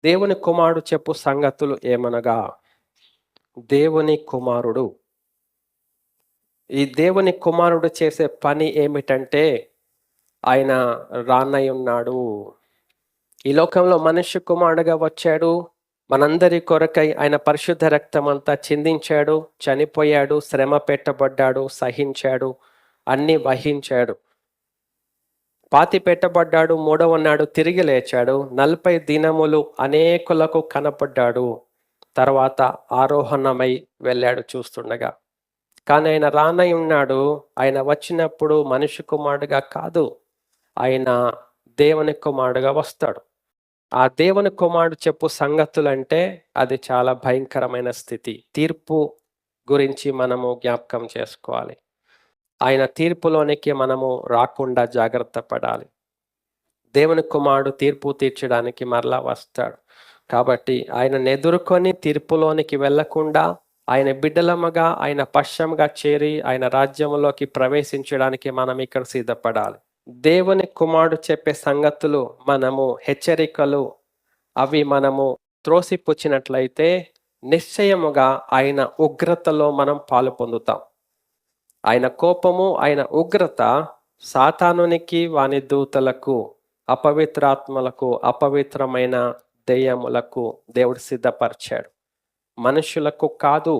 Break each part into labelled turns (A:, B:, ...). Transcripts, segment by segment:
A: దేవుని కుమారుడు చెప్పు సంగతులు ఏమనగా, దేవుని కుమారుడు, ఈ దేవుని కుమారుడు చేసే పని ఏమిటంటే ఆయన రానయ్యున్నాడు. ఈ లోకంలో మనుష్య కుమారుడుగా వచ్చాడు. మనందరి కొరకై ఆయన పరిశుద్ధ రక్తం అంతా చిందించాడు, చనిపోయాడు, శ్రమ పెట్టబడ్డాడు, సహించాడు, అన్ని వహించాడు, పాతి పెట్టబడ్డాడు, మూడవ నాడు తిరిగి లేచాడు, 40 దినములు అనేకులకు కనపడ్డాడు, తర్వాత ఆరోహణమై వెళ్ళాడు చూస్తుండగా. కానీ ఆయన రానై ఉన్నాడు. ఆయన వచ్చినప్పుడు మనిషి కుమారుడుగా కాదు, ఆయన దేవుని కుమారుడుగా వస్తాడు. ఆ దేవుని కుమారుడు చెప్పు సంగతులంటే అది చాలా భయంకరమైన స్థితి. తీర్పు గురించి మనము జ్ఞాపకం చేసుకోవాలి. ఆయన తీర్పులోనికి మనము రాకుండా జాగ్రత్త పడాలి. దేవుని కుమారుడు తీర్పు తీర్చడానికి మరలా వస్తాడు. కాబట్టి ఆయనను ఎదుర్కొని తీర్పులోనికి వెళ్లకుండా ఆయన బిడ్డలముగా, ఆయన పశ్చముగా చేరి ఆయన రాజ్యంలోకి ప్రవేశించడానికి మనం ఇక్కడ సిద్ధపడాలి. దేవుని కుమారుడు చెప్పే సంగతులు, మనము హెచ్చరికలు, అవి మనము త్రోసిపుచ్చినట్లయితే నిశ్చయముగా ఆయన ఉగ్రతలో మనం పాలు పొందుతాం. ఆయన కోపము, ఆయన ఉగ్రత సాతానునికి, వాని దూతలకు, అపవిత్రాత్మలకు, అపవిత్రమైన దెయ్యములకు దేవుడు సిద్ధపరిచాడు, మనుషులకు కాదు.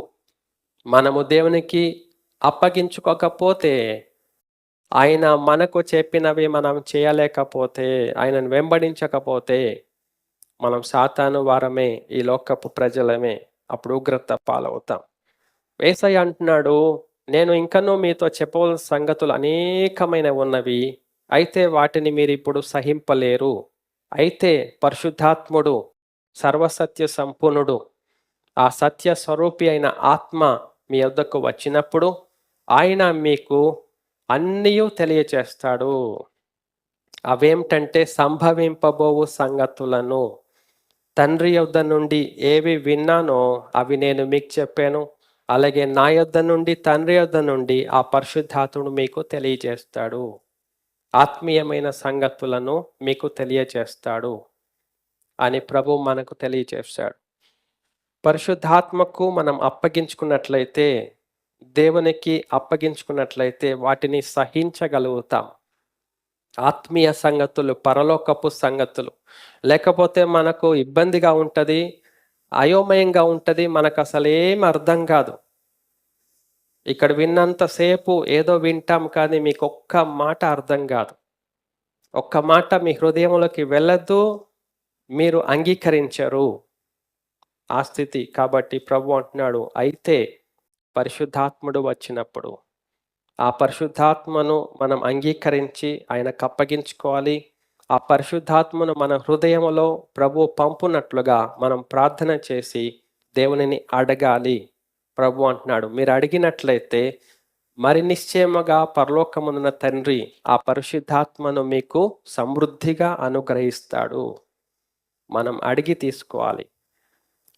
A: మనము దేవునికి అప్పగించుకోకపోతే, ఆయన మనకు చెప్పినవి మనం చేయలేకపోతే, ఆయనను వెంబడించకపోతే మనం సాతాను వారమే, ఈ లోకపు ప్రజలమే. అప్పుడు ఉగ్రత పాలవుతాం. యేసయ్య అంటున్నాడు, నేను ఇంకనూ మీతో చెప్పవలసిన సంగతులు అనేకమైన ఉన్నవి, అయితే వాటిని మీరు ఇప్పుడు సహింపలేరు. అయితే పరిశుద్ధాత్ముడు, సర్వసత్య సంపూర్ణుడు, ఆ సత్య స్వరూపి అయిన ఆత్మ మీ వద్దకు వచ్చినప్పుడు ఆయన మీకు అన్నీ తెలియచేస్తాడు. అవేమిటంటే సంభవింపబోవు సంగతులను. తండ్రి యొద్ద నుండి ఏవి విన్నానో అవి నేను మీకు చెప్పాను. అలాగే నా యొద్ద నుండి, తండ్రి యొద్ద నుండి ఆ పరిశుద్ధాత్ముడు మీకు తెలియజేస్తాడు. ఆత్మీయమైన సంగతులను మీకు తెలియజేస్తాడు అని ప్రభు మనకు తెలియజేస్తాడు. పరిశుద్ధాత్మకు మనం అప్పగించుకున్నట్లయితే, దేవునికి అప్పగించుకున్నట్లయితే వాటిని సహించగలుగుతాం. ఆత్మీయ సంగతులు, పరలోకపు సంగతులు. లేకపోతే మనకు ఇబ్బందిగా ఉంటుంది, అయోమయంగా ఉంటుంది, మనకు అసలు ఏం అర్థం కాదు. ఇక్కడ విన్నంతసేపు ఏదో వింటాం, కానీ మీకు ఒక్క మాట అర్థం కాదు, ఒక్క మాట మీ హృదయంలోకి వెళ్ళదు, మీరు అంగీకరించరు ఆ స్థితి. కాబట్టి ప్రభు అంటున్నాడు, అయితే పరిశుద్ధాత్ముడు వచ్చినప్పుడు ఆ పరిశుద్ధాత్మను మనం అంగీకరించి ఆయనకు అప్పగించుకోవాలి. ఆ పరిశుద్ధాత్మను మన హృదయంలో ప్రభు పంపునట్లుగా మనం ప్రార్థన చేసి దేవునిని అడగాలి. ప్రభు అంటున్నాడు, మీరు అడిగినట్లయితే మరి నిశ్చయముగా పరలోకమున్న తండ్రి ఆ పరిశుద్ధాత్మను మీకు సమృద్ధిగా అనుగ్రహిస్తాడు. మనం అడిగి తీసుకోవాలి.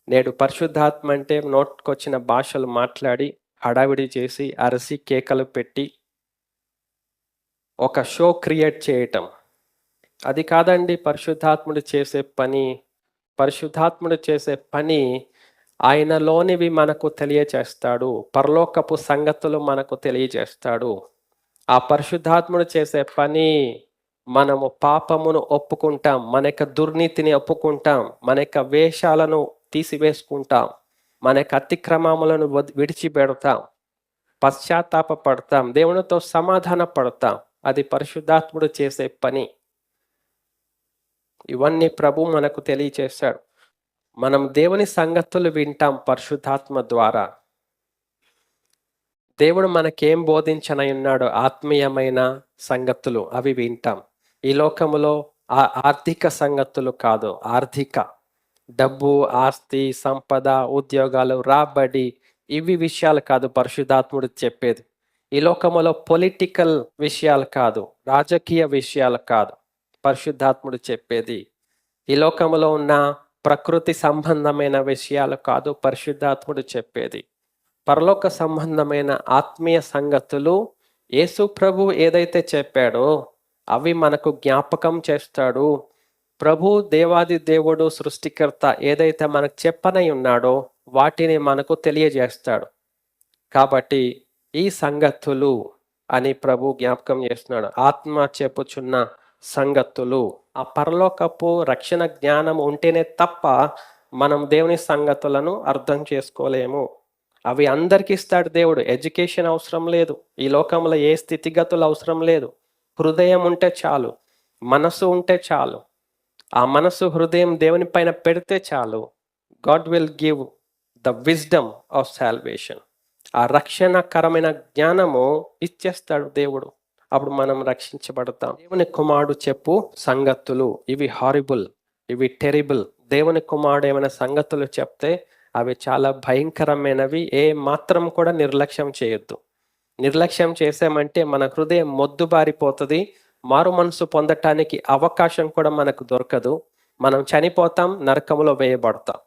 A: నేడు పరిశుద్ధాత్మ అంటే నోట్కొచ్చిన భాషలు మాట్లాడి, హడావిడి చేసి, అరసి, కేకలు పెట్టి ఒక షో క్రియేట్ చేయటం, అది కాదండి పరిశుద్ధాత్ముడు చేసే పని. పరిశుద్ధాత్ముడు చేసే పని ఆయనలోనివి మనకు తెలియచేస్తాడు, పరలోకపు సంగతులు మనకు తెలియజేస్తాడు. ఆ పరిశుద్ధాత్ముడు చేసే పని, మనము పాపమును ఒప్పుకుంటాం, మన యొక్క దుర్నీతిని ఒప్పుకుంటాం, మన యొక్క వేషాలను తీసివేసుకుంటాం, మన యొక్క అతిక్రమములను విడిచిపెడతాం, పశ్చాత్తాప పడతాం, దేవునితో సమాధాన పడతాం. అది పరిశుద్ధాత్ముడు చేసే పని. ఇవన్నీ ప్రభు మనకు తెలియచేశాడు. మనం దేవుని సంగతులు వింటాం పరిశుద్ధాత్మ ద్వారా. దేవుడు మనకేం బోధించనై ఉన్నాడో ఆత్మీయమైన సంగతులు అవి వింటాం. ఈ లోకములో ఆర్థిక సంగతులు కాదు, ఆర్థిక డబ్బు, ఆస్తి, సంపద, ఉద్యోగాలు, రాబడి, ఇవి విషయాలు కాదు పరిశుద్ధాత్ముడు చెప్పేది. ఈ లోకములో పొలిటికల్ విషయాలు కాదు, రాజకీయ విషయాలు కాదు పరిశుద్ధాత్ముడు చెప్పేది. ఈ లోకములో ఉన్న ప్రకృతి సంబంధమైన విషయాలు కాదు పరిశుద్ధాత్ముడు చెప్పేది. పరలోక సంబంధమైన ఆత్మీయ సంగతులు యేసు ప్రభు ఏదైతే చెప్పాడో అవి మనకు జ్ఞాపకం చేస్తాడు. ప్రభు దేవాది దేవుడు సృష్టికర్త ఏదైతే మనకు చెప్పనై ఉన్నాడో వాటిని మనకు తెలియజేస్తాడు. కాబట్టి ఈ సంగతులు అని ప్రభు జ్ఞాపకం చేస్తున్నాడు. ఆత్మ చెప్పుచున్న సంగతులు. ఆ పరలోకపు రక్షణ జ్ఞానం ఉంటేనే తప్ప మనం దేవుని సంగతులను అర్థం చేసుకోలేము. అవి అందరికి ఇస్తాడు దేవుడు. ఎడ్యుకేషన్ అవసరం లేదు. ఈ లోకంలో ఏ స్థితిగతులు అవసరం లేదు. హృదయం ఉంటే చాలు, మనసు ఉంటే చాలు. ఆ మనసు హృదయం దేవుని పైన పెడితే చాలు. God will give the wisdom of salvation. ఆ రక్షణకరమైన జ్ఞానము ఇచ్చేస్తాడు దేవుడు. అప్పుడు మనం రక్షించబడతాం. దేవుని కుమారుడు చెప్పు సంగతులు ఇవి హారిబుల్, ఇవి టెరిబుల్. దేవుని కుమారుడు ఏమైనా సంగతులు చెప్తే అవి చాలా భయంకరమైనవి. ఏ మాత్రం కూడా నిర్లక్ష్యం చేయొద్దు. నిర్లక్ష్యం చేసామంటే మన హృదయం మొద్దుబారిపోతుంది. మారు మనసు పొందటానికి అవకాశం కూడా మనకు దొరకదు. మనం చనిపోతాం, నరకములో వేయబడతాం.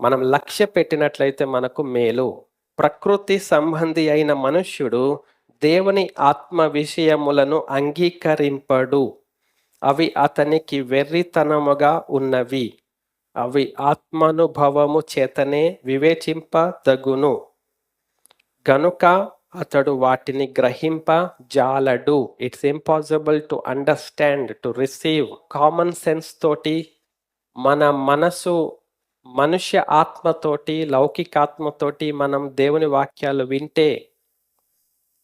A: మనం లక్ష్య పెట్టినట్లయితే మనకు మేలు. ప్రకృతి సంబంధి అయిన మనుష్యుడు దేవుని ఆత్మ విషయములను అంగీకరింపడు. అవి అతనికి వెర్రితనముగా ఉన్నవి. అవి ఆత్మానుభవము చేతనే వివేచింపదగును గనుక అతడు వాటిని గ్రహింప జాలడు. It's impossible to understand, to receive. Common sense తోటి మన మనసు మనుష్య ఆత్మతోటి లౌకికాత్మతోటి మనం దేవుని వాక్యాలు వింటే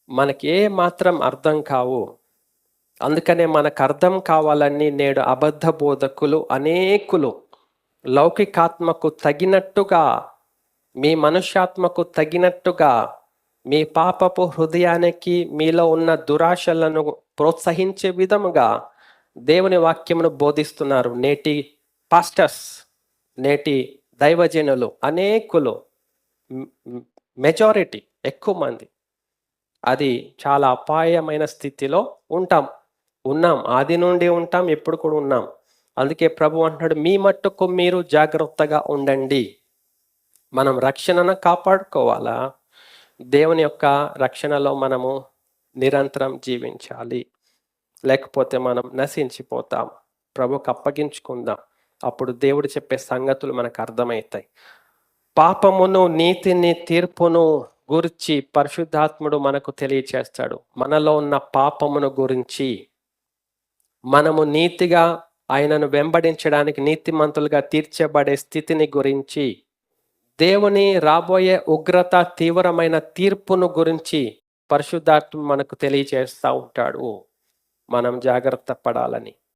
A: మనకి ఏ మాత్రం అర్థం కావు. అందుకనే మనకు అర్థం కావాలని నేడు అబద్ధ బోధకులు అనేకులు లౌకికాత్మకు తగినట్టుగా, మీ మనుష్యాత్మకు తగినట్టుగా, మీ పాపపు హృదయానికి మీలో ఉన్న దురాశలను ప్రోత్సహించే విధముగా దేవుని వాక్యమును బోధిస్తున్నారు. నేటి పాస్టర్స్, నేటి దైవజనులు అనేకులు, మెజారిటీ, ఎక్కువ మంది. అది చాలా అపాయమైన స్థితిలో ఉన్నాం. ఆది నుండి ఉంటాం, ఎప్పుడు కూడా ఉన్నాం. అందుకే ప్రభు అంటున్నాడు, మీ మట్టుకు మీరు జాగ్రత్తగా ఉండండి. మనం రక్షణను కాపాడుకోవాలా? దేవుని యొక్క రక్షణలో మనము నిరంతరం జీవించాలి. లేకపోతే మనం నశించిపోతాం. ప్రభుకు అప్పగించుకుందాం. అప్పుడు దేవుడు చెప్పే సంగతులు మనకు అర్థమవుతాయి. పాపమును, నీతిని, తీర్పును గురించి పరిశుద్ధాత్ముడు మనకు తెలియచేస్తాడు. మనలో ఉన్న పాపమును గురించి, మనము నీతిగా ఆయనను వెంబడించడానికి నీతిమంతులుగా తీర్చబడే స్థితిని గురించి, దేవుని రాబోయే ఉగ్రత, తీవ్రమైన తీర్పును గురించి పరిశుద్ధాత్మ మనకు తెలియచేస్తూ ఉంటాడు. మనం జాగ్రత్త పడాలని.